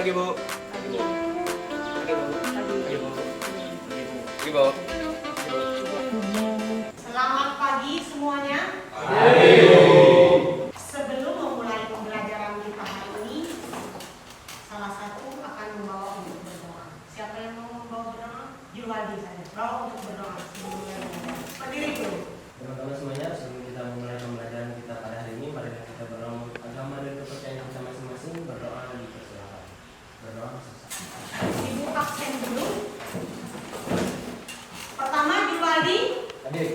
Pagi, Bu. Pagi, Bu. Pagi, Bu. Pagi, Bu. Pagi, Bu. Selamat pagi semuanya. Pagi. Sebelum memulai pembelajaran kita hari ini, salah satu akan membawa untuk berdoa. Siapa yang mau membawa berdoa? Julwadi saja. Bawa untuk berdoa sebelumnya. Berdiri dulu. Teman-teman semuanya, sebelum kita memulai pembelajaran kita pada hari ini, mari kita berdoa agama dan kepercayaan kita masing-masing. Berdoa dipersilakan. Berdoa selesai. Ibu absen dulu. Pertama Julwadi. Hadir.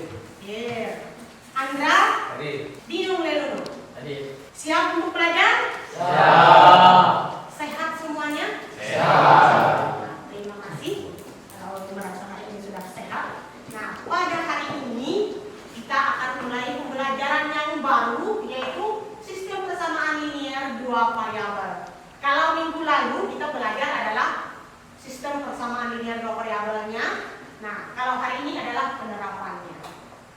Yeah. Andra. Hadir. Dinung Leluno. Hadir. Siap untuk belajar? Siap. Sehat semuanya? Sehat. Nah, terima kasih. Kalau merasa hari ini sudah sehat. Nah, pada hari ini kita akan mulai pembelajaran yang baru, yaitu sistem persamaan linear dua variabel. Kalau minggu lalu kita belajar adalah sistem persamaan linear dua variabelnya. Nah, kalau hari ini adalah penerapannya.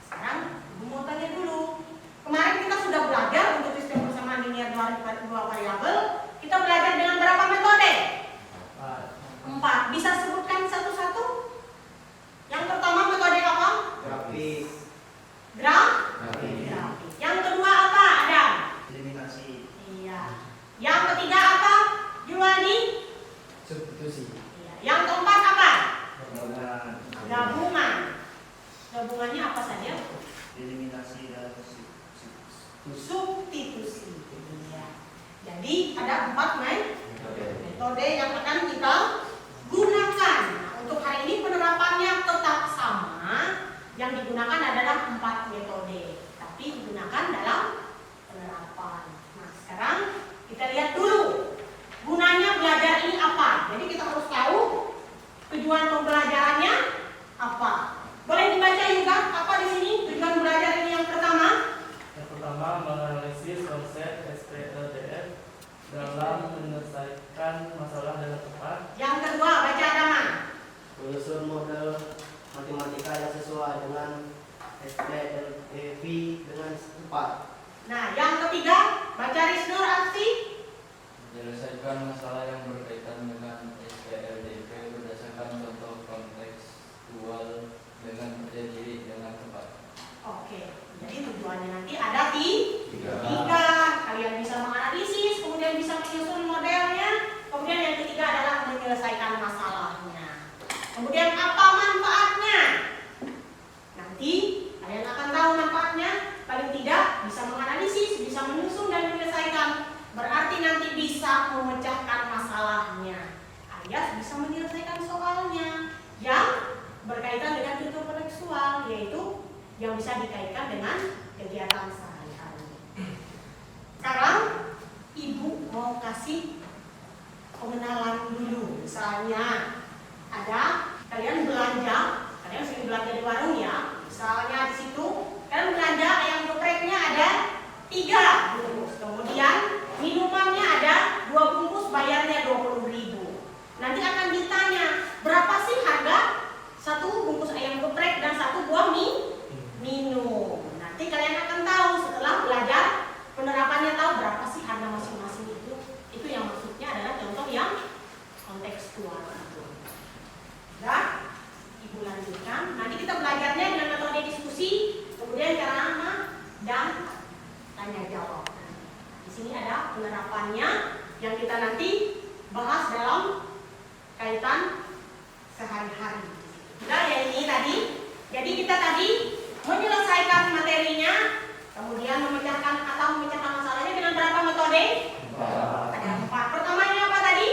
Sekarang Ibu mau tanya dulu. Kemarin kita sudah belajar untuk sistem persamaan linear dua variabel. Kita belajar dengan berapa metode? 4. Bisa sebutkan satu-satu? Yang pertama metode apa? Grafis. Grafis. Yang kedua apa? Adam? Eliminasi. Iya. Yang ketiga apa? Julwadi? Substitusi. Iya. Yang keempat apa? Permodalan. Gabungan. Gabungannya apa saja? Eliminasi dan Substitusi. Iya. Jadi ada 4 metode yang akan kita gunakan. Nah, untuk hari ini penerapannya tetap sama. Yang digunakan adalah 4 metode, tapi digunakan dalam penerapan. Nah, sekarang kita lihat dulu gunanya belajar ini apa. Jadi kita harus tahu tujuan pembelajarannya apa. Boleh dibaca juga apa di sini tujuan belajar ini yang pertama? Yang pertama, menganalisis konsep SPLDF dalam menyelesaikan masalah dengan tepat. Yang kedua, baca Adaman. Menyusun model matematika yang sesuai dengan SPLDV dengan tepat. Nah, yang ketiga, baca Risnur Aksi. Menyelesaikan masalah yang berkaitan dengan SPLDV berdasarkan contoh kontekstual dengan percaya diri dengan tepat. Oke, jadi tujuannya nanti ada tiga. Kalian bisa menganalisis, kemudian bisa menyusun modelnya, kemudian yang ketiga adalah menyelesaikan masalahnya. Kemudian apa manfaatnya? Nanti kalian akan tahu manfaatnya. Paling tidak bisa menganalisis, bisa menyusun dan menyelesaikan. Berarti nanti bisa memecahkan masalahnya, alias bisa menyelesaikan soalnya yang berkaitan dengan contoh kontekstual, yaitu yang bisa dikaitkan dengan kegiatan sehari-hari. Sekarang Ibu mau kasih pengenalan dulu. Misalnya ada kalian belanja, kalian sering belanja di warung ya. Misalnya di situ kalian belanja ayam gepreknya ada 3 bungkus. Kemudian minumannya ada 2 bungkus, bayarnya 20.000. Nanti akan ditanya, berapa sih harga 1 bungkus ayam geprek dan 1 buah minum. Nanti kalian akan tahu setelah belajar penerapannya, tahu berapa sih harga masing-masing itu. Itu yang maksudnya adalah contoh yang kontekstual. Sudah? Ibu lanjutkan. Nanti kita belajarnya dengan metode diskusi, kemudian karena dan tanya jawab. Di sini ada penerapannya yang kita nanti bahas dalam kaitan sehari-hari. Sudah ya ini tadi. Jadi kita tadi menyelesaikan materinya, kemudian memecahkan masalahnya dengan berapa metode? Ada 4. Pertamanya apa tadi?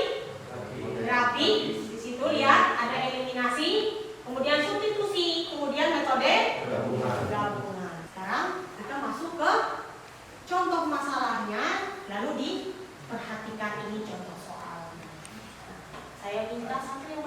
Grafik. Di situ lihat ada eliminasi, kemudian substitusi, kemudian metode gabungan. Sekarang kita masuk ke contoh masalahnya, lalu diperhatikan ini contoh soalnya. Saya minta satu yang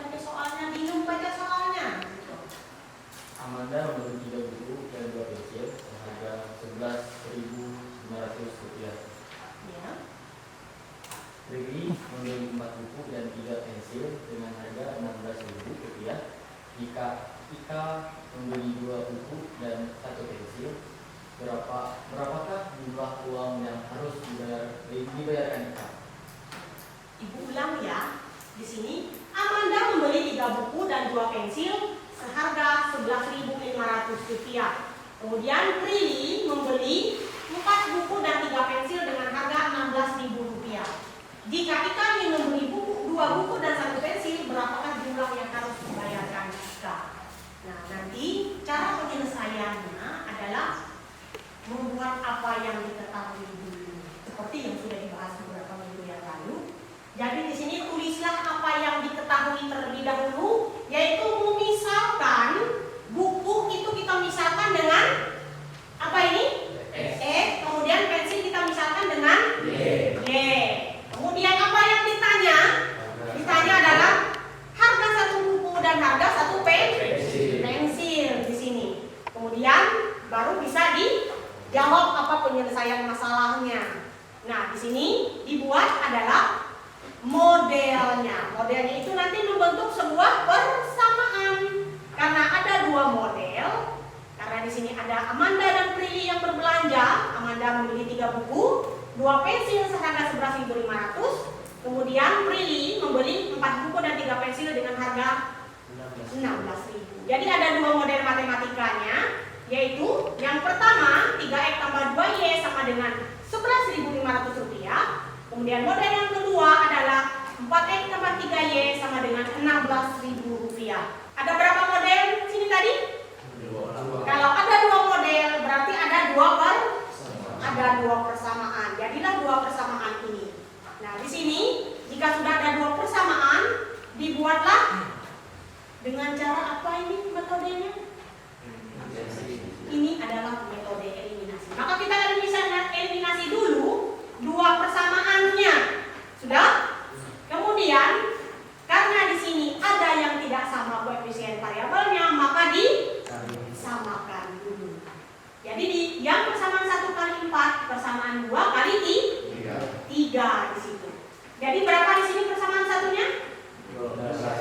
Kemudian Prilly membeli 4 buku dan 3 pensil dengan harga Rp16.000. Jika Ika ingin membeli 2 buku dan 1 pensil, berapakah jumlah yang harus dibayarkan Ika? Nah, nanti cara penyelesaiannya adalah membuat apa yang diketahui dulu, seperti yang sudah dibahas beberapa minggu yang lalu. Jadi di sini tulislah apa yang diketahui terlebih dahulu, yaitu memisahkan buku itu kita misalkan dengan apa ini? X. Kemudian pensil kita misalkan dengan Y. Kemudian apa yang ditanya? Ditanya adalah harga 1 buku dan harga 1 pensil di sini. Kemudian baru bisa dijawab apa penyelesaian masalahnya. Nah, di sini dibuat adalah modelnya. Modelnya itu nanti membentuk sebuah persamaan. Karena ada 2 model. Karena di sini ada Amanda dan Prilly yang berbelanja. Amanda membeli 3 buku, 2 pensil seharga Rp11.500. Kemudian Prilly membeli 4 buku dan 3 pensil dengan harga Rp16.000. Jadi ada 2 model matematikanya, yaitu yang pertama 3X tambah 2Y sama dengan Rp11.500. Kemudian model yang kedua adalah 4X tambah 3Y sama dengan Rp16.000. Ada berapa model sini tadi? Kalau ada 2 model berarti ada 2 persamaan. Jadilah 2 persamaan ini. Nah, di sini jika sudah ada 2 persamaan, dibuatlah dengan cara apa ini metodenya? Ini adalah metode eliminasi. Maka kita eliminasi dulu 2 persamaannya. Sudah? Kemudian karena di sini ada yang tidak sama koefisien variabelnya, maka disamakan dulu. Jadi yang persamaan 1 kali 4, persamaan 2 kali 3 di situ. Jadi berapa di sini persamaan satunya?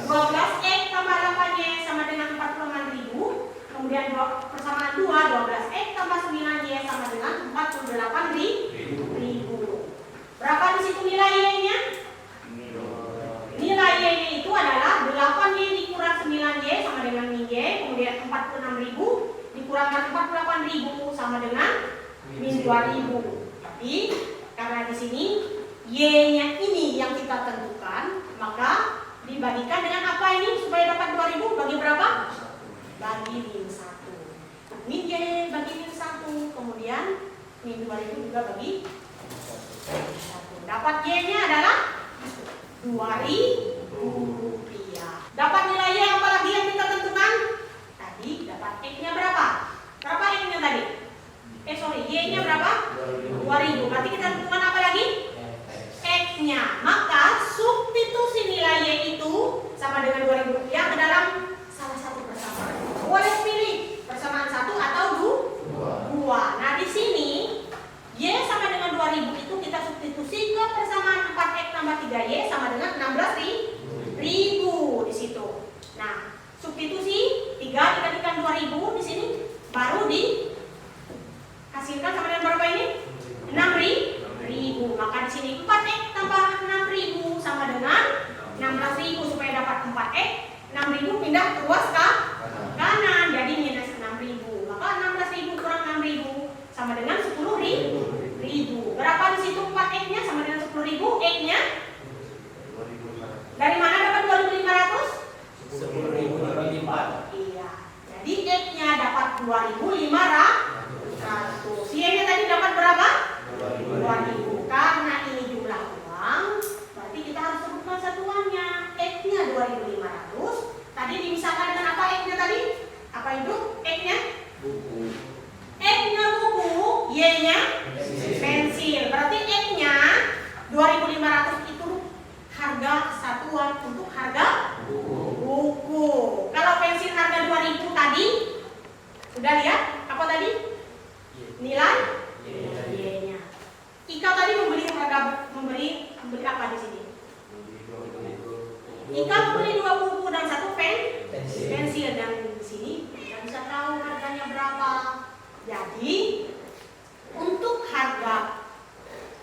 12X tambah 8Y sama dengan 46.000. Kemudian persamaan 2, 12X tambah 9Y sama dengan 48.000. Berapa di situ nilai Y-nya? Nilai Y-nya itu adalah 8Y dikurang 9Y sama dengan Y. Kemudian 46.000 dikurangkan 48.000 sama dengan min 2.000. Tapi karena di sini Y-nya ini yang kita tentukan, maka dibagikan dengan apa ini supaya dapat 2.000? Bagi berapa? Bagi min 1. Min Y bagi min 1, kemudian min 2.000 juga bagi 1. Dapat Y-nya adalah Rp2.000. Dapat nilai Y apa lagi yang kita tentukan? Tadi dapat X-nya berapa? Berapa X-nya tadi? Y-nya berapa? 2.000. Berarti kita tentukan apa lagi? X-nya. Maka substitusi nilai Y itu sama dengan Rp2.000 ke dalam salah satu persamaan. Boleh pilih persamaan 1 atau 2. Nah, di sini Y sama dengan 2.000 itu kita substitusi ke persamaan 4X tambah 3Y sama dengan 16.000 di situ. Nah, substitusi 3 dikalikan 2.000 di sini baru dihasilkan sama dengan berapa ini? 6.000. Maka di sini 4X tambah 6.000 sama dengan 16.000 supaya dapat 4X. 6.000 pindah terus ke kanan jadi minus 6.000. Maka 16.000 kurang 6.000 sama dengan 10.000. Berapa di situ 4X-nya sama dengan 10.000? X-nya dari mana dapat 2.500? 10.000 dibagi 4. Iya. Jadi X-nya dapat 2.500. Y-nya tadi dapat berapa? 2.000. Karena ini jumlah uang, berarti kita harus sebutkan satuannya. X-nya 2.500. Tadi dimisahkan dengan apa X-nya tadi? Apa itu X-nya? Buku. X-nya buku, Y-nya pensil. Berarti X-nya 2.500 itu harga satuan untuk harga buku. Kalau pensil harga 2.000 tadi, sudah lihat apa tadi? Nilai Y-nya. Ika tadi membeli apa di sini? Ika membeli 2 buku dan 1 pensil, dan di sini kita bisa tahu harganya berapa. Jadi untuk harga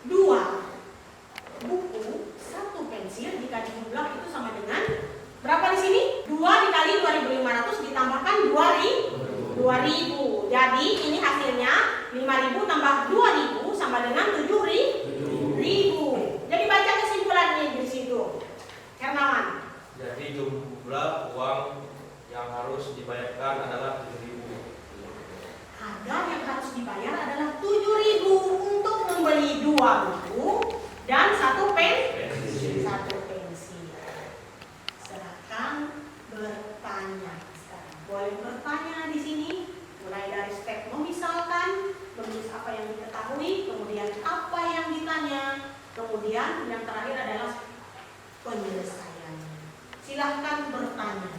2 buku 1 pensil jika dijumlah itu sama dengan berapa di sini? 2 dikali 2.500 ditambahkan 2.000. Jadi ini hasilnya 5.000 tambah 2.000 sama dengan 7.000. Jadi baca kesimpulannya di situ. Hermawan. Jadi jumlah uang yang harus dibayarkan adalah 7.000. Harga yang harus dibayar adalah 7.000 untuk membeli 2 buku dan 1 pensil. Silakan bertanya. Boleh bertanya di sini, mulai dari step memisalkan, menulis apa yang diketahui, kemudian apa yang ditanya, kemudian yang terakhir adalah penyelesaiannya. Silahkan bertanya.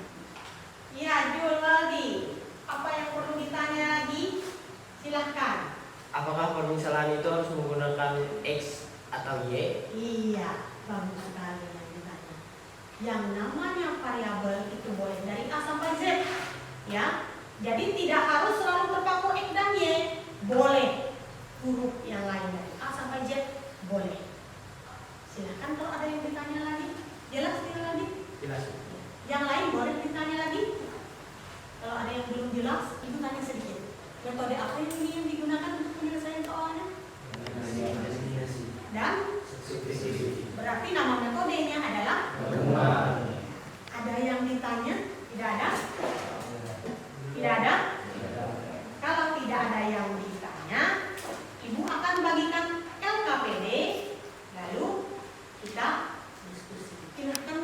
Ya, Julwaldi, apa yang perlu ditanya lagi? Silahkan. Apakah permisalan itu harus menggunakan X atau Y? Iya, bagus sekali yang ditanya. Yang namanya variabel itu boleh dari A sampai Z, ya. Jadi tidak harus selalu terpaku X dan Y. Boleh huruf yang lain dari A sampai Z, boleh. Silakan kalau ada yang ditanya lagi. Jelas tidak lagi? Jelas. Yang lain boleh ditanya lagi. Kalau ada yang belum jelas, ibu tanya sedikit. Metode apa ini yang digunakan untuk penyelesaian soalnya? Dan berarti nama metodenya adalah ada yang ditanya? Tidak ada? Tidak ada? Kalau tidak ada yang ditanya, ibu akan bagikan LKPD, lalu kita diskusi. Silahkan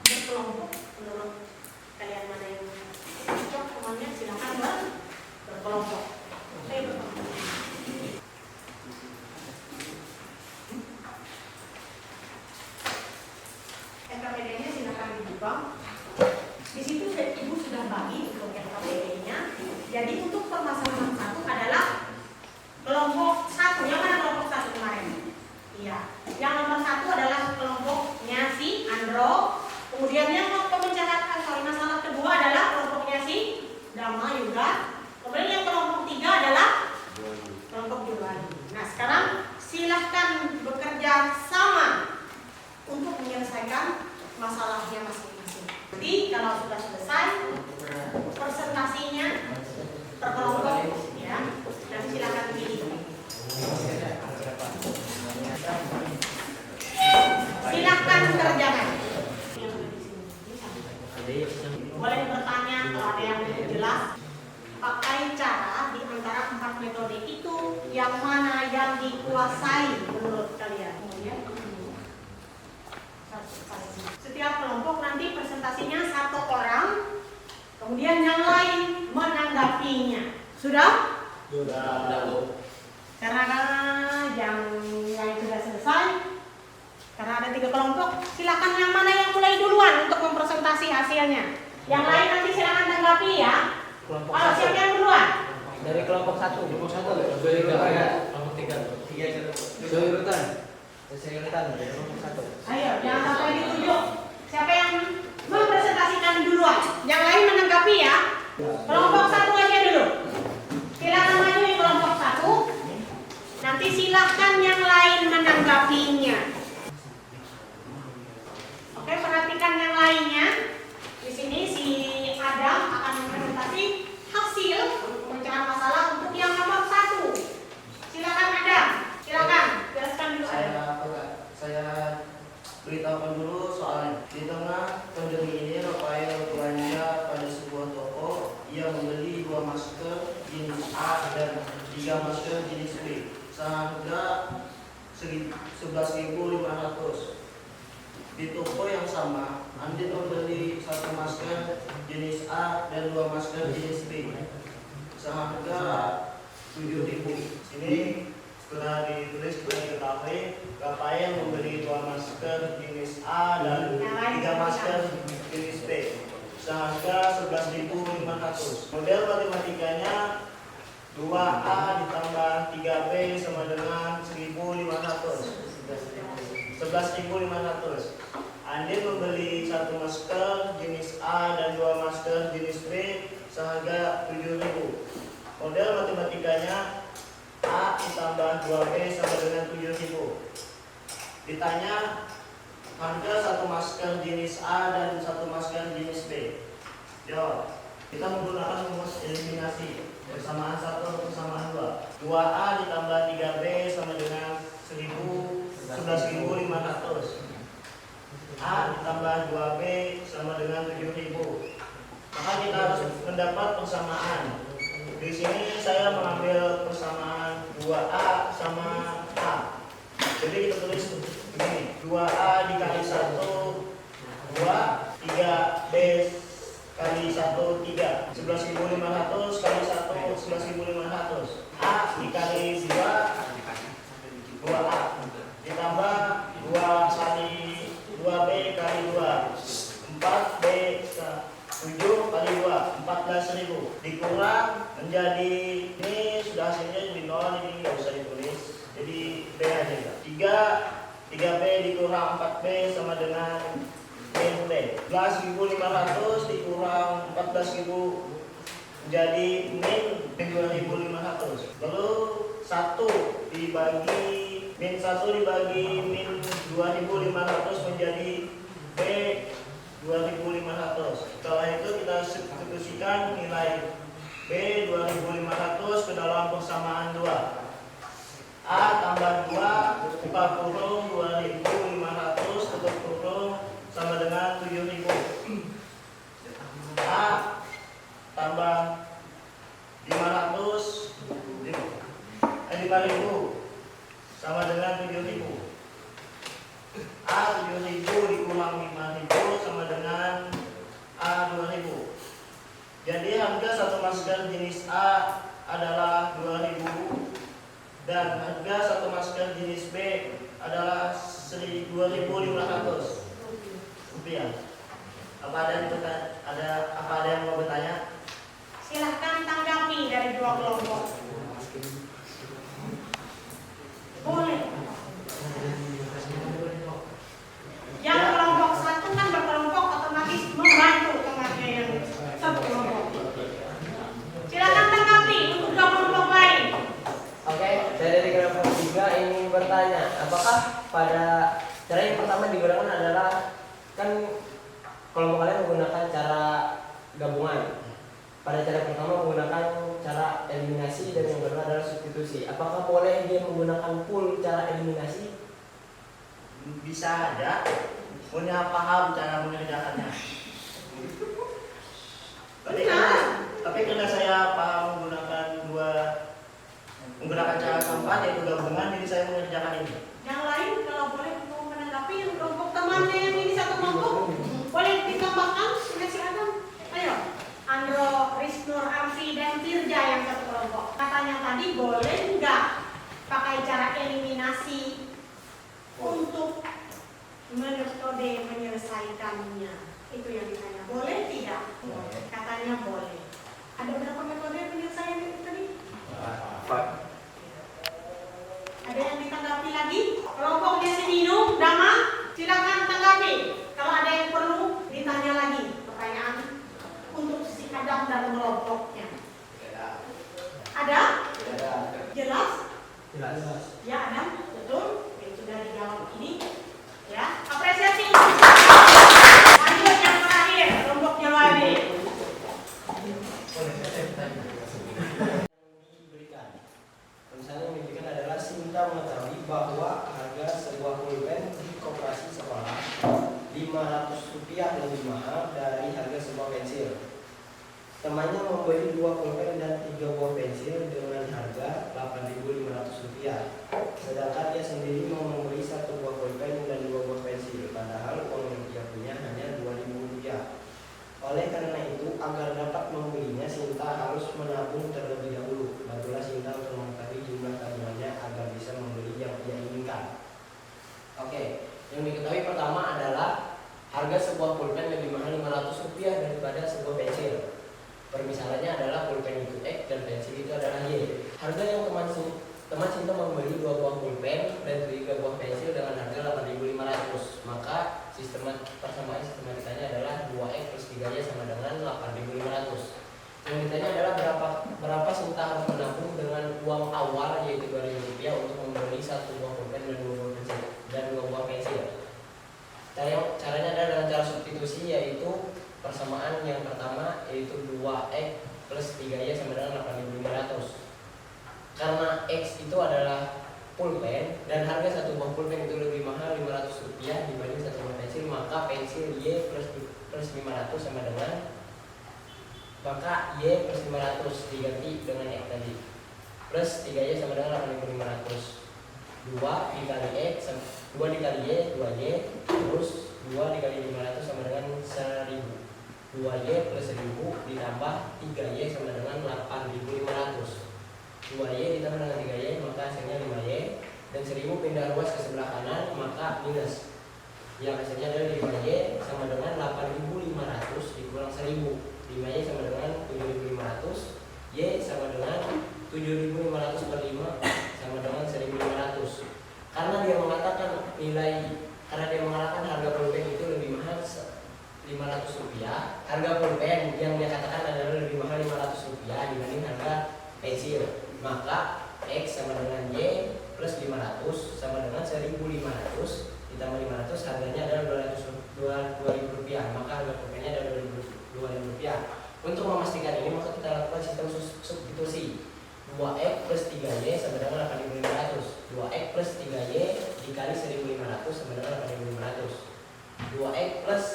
berkelompok menurut kalian mana yang cocok semuanya, silahkan berkelompok. Saya berkelompok. LKPD-nya silahkan dibuka. Di situ ibu sudah bagi untuk LKPD-nya. Jadi untuk permasalahan 1 adalah kelompok 1. Yang mana kelompok 1 kemarin? Iya. Yang nomor 1 adalah kelompoknya si Andro. Kemudian yang masalah kedua adalah kelompoknya si Dama juga. Kemudian yang kelompok 3 adalah kelompok Julwaldi. Nah, sekarang silahkan bekerja sama untuk menyelesaikan masalahnya masing-masing. Jadi kalau sudah selesai presentasinya terkelompok, ya, dan silakan pilih. Silahkan kerjakan. Boleh bertanya kalau ada yang belum jelas. Pakai cara di antara 4 metode itu yang mana yang dikuasai menurut kalian? Setiap kelompok nanti presentasinya 1 orang, kemudian yang lain menanggapinya. Sudah? Sudah. Karena yang sudah selesai, karena ada 3 kelompok, silakan yang mana yang mulai duluan untuk mempresentasi hasilnya. Yang lain nanti silakan tanggapi ya. Kalau siapa yang duluan? Dari kelompok 1. Kelompok 1. Kelompok 3. Seurutan dari kelompok 1. Ayo, jangan sampai ditunjuk. Siapa yang mempresentasikan duluan? Yang lain menanggapi ya. Kelompok 1 aja dulu. Silakan maju di kelompok 1. Nanti silahkan yang lain menanggapinya. Oke, perhatikan yang lainnya. Di sini si Adam akan mempresentasi hasil pemecahan masalah untuk yang nomor 1. Silakan Adam. Silakan, jelaskan dulu Adam. Saya beritahukan dulu soalnya. Di tengah pandemi ini, Rafael belanja pada sebuah toko. Ia membeli 2 masker jenis A dan 3 masker jenis B. Seharga 11.500. Di toko yang sama, Andin membeli 1 masker jenis A dan 2 masker jenis B. Seharga 7.000. Ini setelah ditulis kita diketahui Rafael membeli 2 masker jenis A dan 3 masker jenis B seharga 11.500. Model matematikanya 2A ditambah 3B sama dengan 1.500. 11.500. Andin membeli 1 masker jenis A dan 2 masker jenis B seharga 7.000. Model matematikanya A ditambah 2B sama dengan 7.000. Ditanya harga 1 masker jenis A dan 1 masker jenis B. Jawab. Kita menggunakan rumus eliminasi. Persamaan 1 persamaan 2. 2A ditambah 3B sama dengan 11.500. A ditambah 2B sama dengan 7.000. Maka kita harus mendapat persamaan. Di sini saya mengambil persamaan 2A sama A. Jadi kita tulis begini, 2A dikali 1 2, 3B kali 1 3, 11.500 kali 1 11.500. A dikali 2A ditambah 2 kali 2B kali 2, 4B 7 kali 2, 14.000 dikurang menjadi, ini sudah hasilnya jadi 0, ini nggak usah ditulis, jadi B aja. 3B dikurang 4B sama dengan min B. 11.500 dikurang 14.000 menjadi min 2.500. Lalu 1 dibagi min 1 dibagi min 2.500 menjadi B 2.500. Setelah itu kita substitusikan nilai B 2.500 ke dalam persamaan 2. A tambah 2 buka kurung 2.500 tutup kurung sama dengan 7.000. A tambah 5.000 sama dengan 7.000. A 7.000 dikurang 5.000 sama dengan A 2.000. Jadi harga satu masker jenis A adalah 2.000 dan harga satu masker jenis B adalah 2.500 rupiah. Apa ada yang mau bertanya? Silahkan tanggapi dari dua kelompok. Boleh. Yang kelompok satu kan berkelompok otomatis membantu temannya yang satu kelompok. Silakan tanggapi untuk dua kelompok lain. Oke, dari kelompok 3 ingin bertanya, apakah pada cara yang pertama digunakan adalah, kan kelompok kalian menggunakan cara gabungan. Pada cara pertama menggunakan cara eliminasi dan yang kedua adalah substitusi. Apakah boleh dia menggunakan full cara eliminasi? Bisa aja, punya paham cara mengerjakannya. Tapi karena saya paham menggunakan cara keempat yaitu gabungan, jadi saya mengerjakan ini. Yang lain kalau boleh mau menanggapi yang kelompok temannya yang ini satu kelompok, boleh ditambahkan dengan si Adam. Ayo, Andro, Risnur, Arfi, dan Tirja yang satu kelompok. Katanya tadi boleh nggak pakai cara eliminasi untuk metode menyelesaikannya? Itu yang ditanya. Boleh tidak? Katanya boleh. Ada berapa metode penyelesaian itu tadi? Ada yang ditanggapi lagi? Kelompoknya si Nino, Dama, silakan tanggapi. Kalau ada yang perlu ditanya lagi pertanyaan untuk si Adam dan kelompoknya. Ada? Jelas? Jelas. Ya Adam, betul. Yang sudah dijawab ini. Ya, apresiasi. Lanjut yang terakhir, kelompoknya lagi. Misalnya yang diberikan adalah Sinta mengetahui bahwa harga sebuah pulpen di koperasi sekolah Rp500 lebih mahal dari harga sebuah pensil. Temannya membeli 2 pulpen dan 3 buah pensil dengan harga Rp8.500. Sedangkan dia sendiri mau membeli 1 buah pulpen dan 2 buah pensil, padahal uang yang dia punya hanya Rp2.000. Oleh karena itu, agar dapat membelinya, Sinta harus menabung terlebih dahulu. Bantulah Sinta untuk mengetahui jumlah tabungannya agar bisa membeli yang ia inginkan. Oke, yang diketahui pertama adalah harga sebuah pulpen lebih mahal Rp500 daripada sebuah pensil. Permisalannya adalah pulpen itu X dan pensil itu adalah Y. Harga yang teman Sinta membeli 2 buah pulpen dan 3 buah pensil dengan harga Rp8.500. Maka sistematikanya adalah 2X plus 3Y sama dengan Rp8.500. Yang ditanya adalah berapa Sinta harus menabung dengan uang awal yaitu Rp2.000 untuk membeli 1 buah pulpen dan 2 buah pensil. Caranya adalah dengan cara substitusi, yaitu persamaan yang pertama yaitu 2X plus 3Y sama dengan 8.500. Karena X itu adalah pulpen dan harga satu buah pulpen itu lebih mahal Rp500 dibanding satu buah pensil, maka pensil Y plus 500 sama dengan, maka Y plus 500 diganti dengan X tadi plus 3Y sama dengan 8.500. 2 dikali X 2 dikali Y 2Y terus 2 dikali 500 sama dengan 1.000. 2Y plus 1.000 ditambah 3Y sama dengan 8.500. 2Y ditambah dengan 3Y maka hasilnya 5Y, dan 1.000 pindah ruas ke sebelah kanan maka minus, yang hasilnya adalah 5Y sama dengan 8.500 dikurang 1.000. 5Y sama dengan 7.500, Y sama dengan 7.500 per 5 sama dengan 1.500. Karena dia mengatakan harga pulpen itu lebih mahal Rp500, harga pulpen yang dia katakan adalah lebih mahal Rp500 dibanding harga pensil, maka X sama dengan Y plus 500 sama dengan 1.500 ditambah 500 harganya adalah Rp2.000, maka harga pulpennya adalah Rp2.000. Untuk memastikan ini maka kita lakukan sistem substitusi. 2X plus 3Y sama dengan 8.500. 2X plus 3Y dikali 1.500 sama dengan 8.500. 2X plus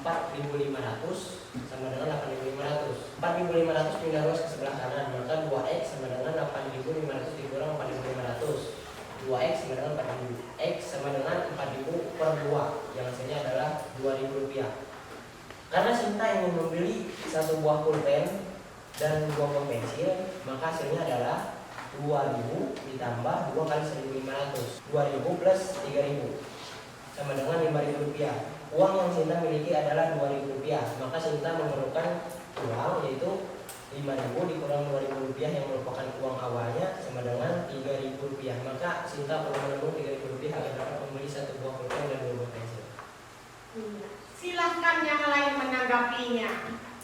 4.500 sama dengan 8.500. 4.500 pindah ruas ke sebelah kanan, maka 2X sama dengan 8.500 dikurang 4.500. 2X sama dengan 4.000. X sama dengan 4.000 per 2, yang hasilnya adalah Rp2.000. Karena Sinta ingin membeli satu buah pulpen dan 2 buah pensil, maka hasilnya adalah 2.000 ditambah 2 kali 1.500. 2.000 plus 3.000 sama dengan Rp5.000. Uang yang Sinta miliki adalah Rp2.000, maka Sinta memerlukan uang yaitu 5.000 dikurang Rp2.000 yang merupakan uang awalnya sama dengan Rp3.000, maka Sinta perlu menabung Rp3.000 agar dapat membeli satu buah pulpen dan 2 buah pensil. Silahkan yang lain menanggapinya,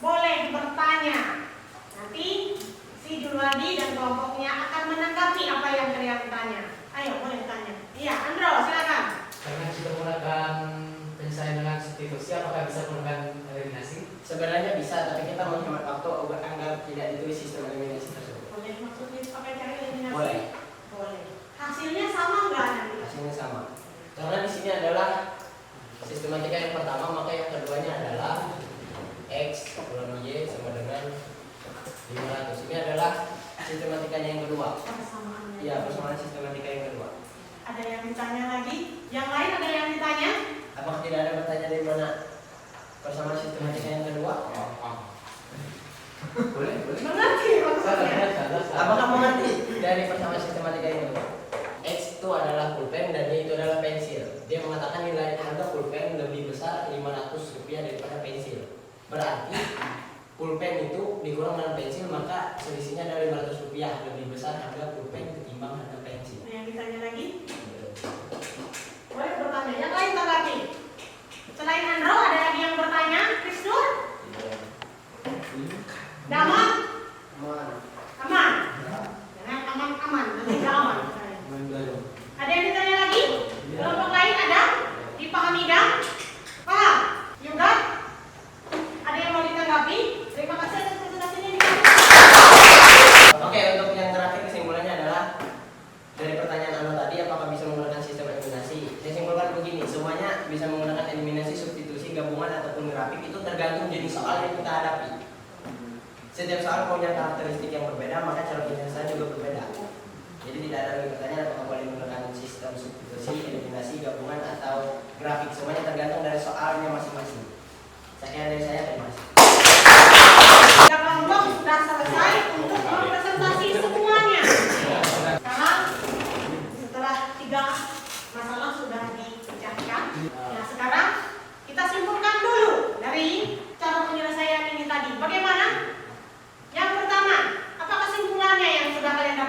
boleh bertanya. Nanti si Julwadi dan kelompoknya akan menanggapi apa yang kalian tanya. Ayo boleh tanya. Iya, Andro silakan. Karena kita menggunakan penyelesaian dengan substitusi, apakah bisa menggunakan eliminasi? Sebenarnya bisa, tapi kita menghemat waktu agar tidak ditulis sistem eliminasi tersebut. Boleh maksudnya pakai cara eliminasi? Boleh. Boleh. Hasilnya sama nggak nanti? Hasilnya sama. Karena di sini adalah sistematika yang pertama, maka yang keduanya adalah X kurangi Y sama dengan 500. Ini adalah sistematikanya yang kedua. Persamaannya. Iya, persamaan sistematika yang kedua. Ada yang ditanya lagi? Yang lain ada yang ditanya? Apakah tidak ada bertanya dari mana persamaan sistematika yang kedua? Boleh. Mengerti maksudnya? Apakah mengerti dari persamaan sistematika yang kedua? X itu adalah pulpen dan Y itu adalah pensil. Dia mengatakan nilai harga pulpen lebih besar Rp500 daripada pensil. Berarti pulpen itu dikurang dengan pensil, maka selisihnya adalah Rp500, lebih besar harga pulpen ketimbang harga pensil. Ada yang ditanya lagi? Boleh bertanya. Yang lain tanggapi. Selain Andro ada lagi yang bertanya? Krisnur? Daman? Aman? Jangan aman. Nanti nggak aman. Ada yang ditanya lagi? Kelompok lain ada? Dipahami dan? Paham? Juga? Ada yang mau ditanggapi? Terima kasih atas presentasinya. Oke, untuk yang terakhir kesimpulannya adalah dari pertanyaan Anda tadi, apakah bisa menggunakan sistem eliminasi? Saya simpulkan begini, semuanya bisa menggunakan eliminasi, substitusi, gabungan ataupun grafik, itu tergantung jenis soal yang kita hadapi. Setiap soal punya karakteristik yang berbeda, maka cara penyelesaian juga berbeda. Jadi tidak ada lagi pertanyaan apakah boleh menggunakan sistem substitusi, eliminasi, gabungan atau grafik. Semuanya tergantung dari soalnya masing-masing. Sekian dari saya, terima kasih. Kelompok sudah selesai untuk mempresentasi semuanya. Sekarang setelah 3 masalah sudah dipecahkan, nah sekarang kita simpulkan dulu dari cara penyelesaian ini tadi. Bagaimana? Yang pertama, apa kesimpulannya yang sudah kalian dapat?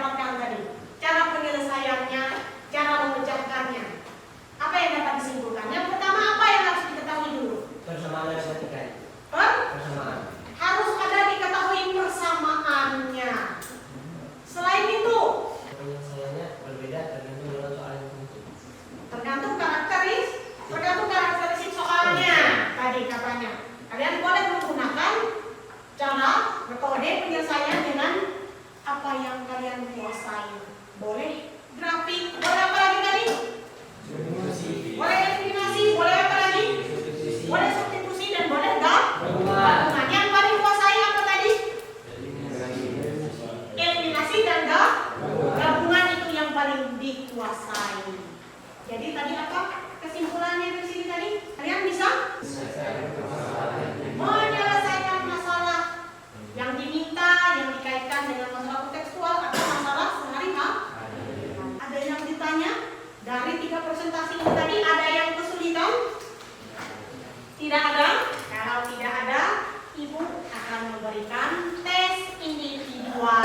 Boleh grafik, boleh apa lagi tadi? Boleh eliminasi, boleh apa lagi? Boleh substitusi dan boleh gabungan. Yang paling kuasai apa tadi? Eliminasi dan gabungan itu yang paling dikuasai. Jadi tadi apa kesimpulannya dari sini tadi? Kalian bisa menyelesaikan masalah yang diminta, yang dikaitkan dengan masalah kontekstual atau masalah sehari-hari. Ada yang ditanya dari 3 presentasi ini tadi, ada yang kesulitan? Tidak ada? Kalau tidak ada, Ibu akan memberikan tes individual.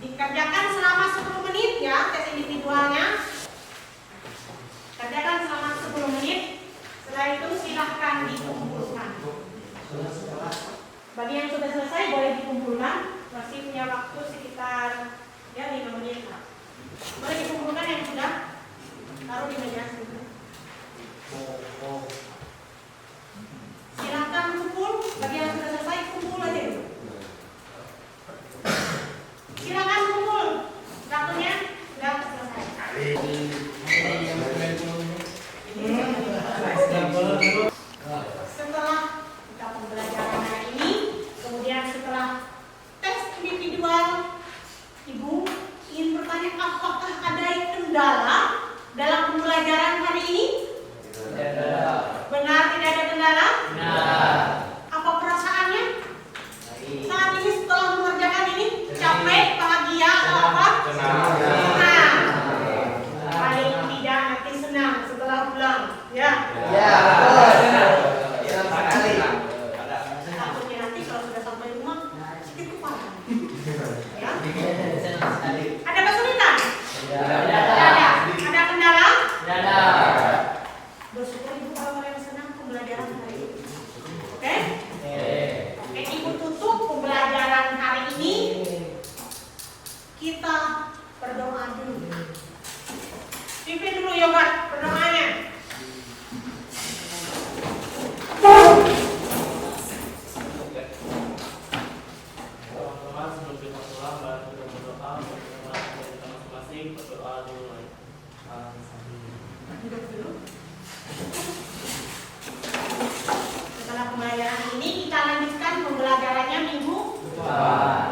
Dikerjakan selama 10 menit ya, tes individualnya. Kerjakan selama 10 menit. Setelah itu silahkan dikumpulkan. Bagi yang sudah selesai boleh dikumpulkan. Masih punya waktu sekitar 5 menit lah. Boleh dikumpulkan yang sudah. Taruh di meja sini. Silahkan kumpul. Bagi yang sudah selesai kumpul aja dulu. Silakan kumpul. Waktunya sudah selesai. Setelah kita pembelajaran hari ini, kemudian setelah tes individual, Ibu ingin bertanya apakah ada kendala dalam pembelajaran hari ini? Benar tidak ada kendala? Apa perasaannya? Saat ini setelah mengerjakan ini capek, bahagia, atau apa? Senang. Paling tidak nanti senang setelah pulang, ya? Takutnya nanti kalau sudah sampai rumah sedikit kepala. Ya? Ada kesulitan? Tidak ada. Ada kendala? Bersyukur Ibu kalau kalian senang pembelajaran hari ini. Oke? Oke, Ibu tutup pembelajaran hari ini. Kita berdoa dulu. Pimpin dulu yoga berdoanya. Teman-teman sebelum kita pulang, mari kita berdoa untuk kemenangan kita masing-masing. Berdoa dulu. Duduk dulu. Setelah pembelajaran ini kita lanjutkan pembelajarannya minggu depan.